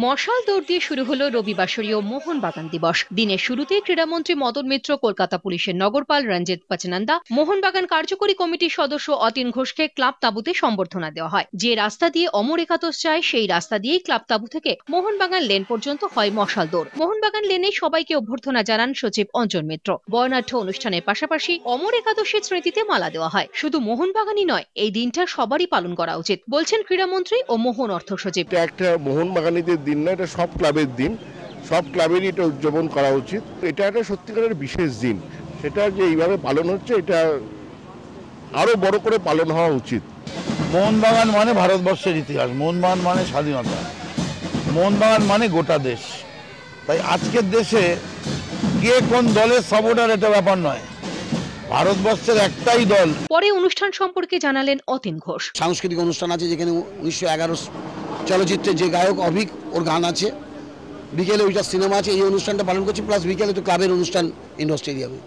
মশাল দৌড় দিয়ে শুরু হলো রবিবাসরীয় মোহনবাগান দিবস। দিনের শুরুতে ক্রীড়ামন্ত্রী মদন মিত্র, কলকাতা পুলিশের নগরপাল রঞ্জিত পচনন্দা, মোহনবাগান কার্যকরী কমিটির সদস্য অতীন ঘোষকে ক্লাব তাঁবুতে সম্বর্ধনা দেওয়া হয়। যে রাস্তা দিয়ে অমর একাদশ যায় সেই রাস্তা দিয়েই ক্লাব তাঁবু থেকে মোহনবাগান লেন পর্যন্ত হয় মশাল দৌড়। মোহনবাগান লেনে সবাইকে অভ্যর্থনা জানান সচিব অঞ্জন মিত্র। বর্ণাঢ্য অনুষ্ঠানের পাশাপাশি অমর একাদশীর স্মৃতিতে মালা দেওয়া হয়। শুধু মোহনবাগানই নয়, এই দিনটা সবারই পালন করা উচিত বলছেন ক্রীড়ামন্ত্রী ও মোহন অর্থ সচিব। একটা মোহনবাগানীদের দিন না, এটা সব ক্লাবের দিন, সব ক্লাবেরই এটা উদযাপন করা উচিত। এটা একটা সত্যিকারের বিশেষ দিন, সেটা যে এইভাবে পালন হচ্ছে এটা আরো বড় করে পালন হওয়া উচিত। মোহনবাগান মানে ভারতবর্ষের ইতিহাস, মোহনবাগান মানে স্বাধীনতা, মোহনবাগান মানে গোটা দেশ। তাই আজকের দেশে কে কোন দলের সাপোর্টার এটা ব্যাপার নয়, ভারতবর্ষের একটাই দল। পরে অনুষ্ঠান সম্পর্কে জানালেন অতীন ঘোষ। সাংস্কৃতিক অনুষ্ঠান আছে, যেখানে 1911 চলচ্চিত্রে যে গায়ক অভিক, ওর গান আছে। বিকেলে ওইটা সিনেমা আছে। এই অনুষ্ঠানটা পালন করছি, প্লাস বিকেলে তো ক্লাবের অনুষ্ঠান ইন্ডোর স্টেডিয়ামে।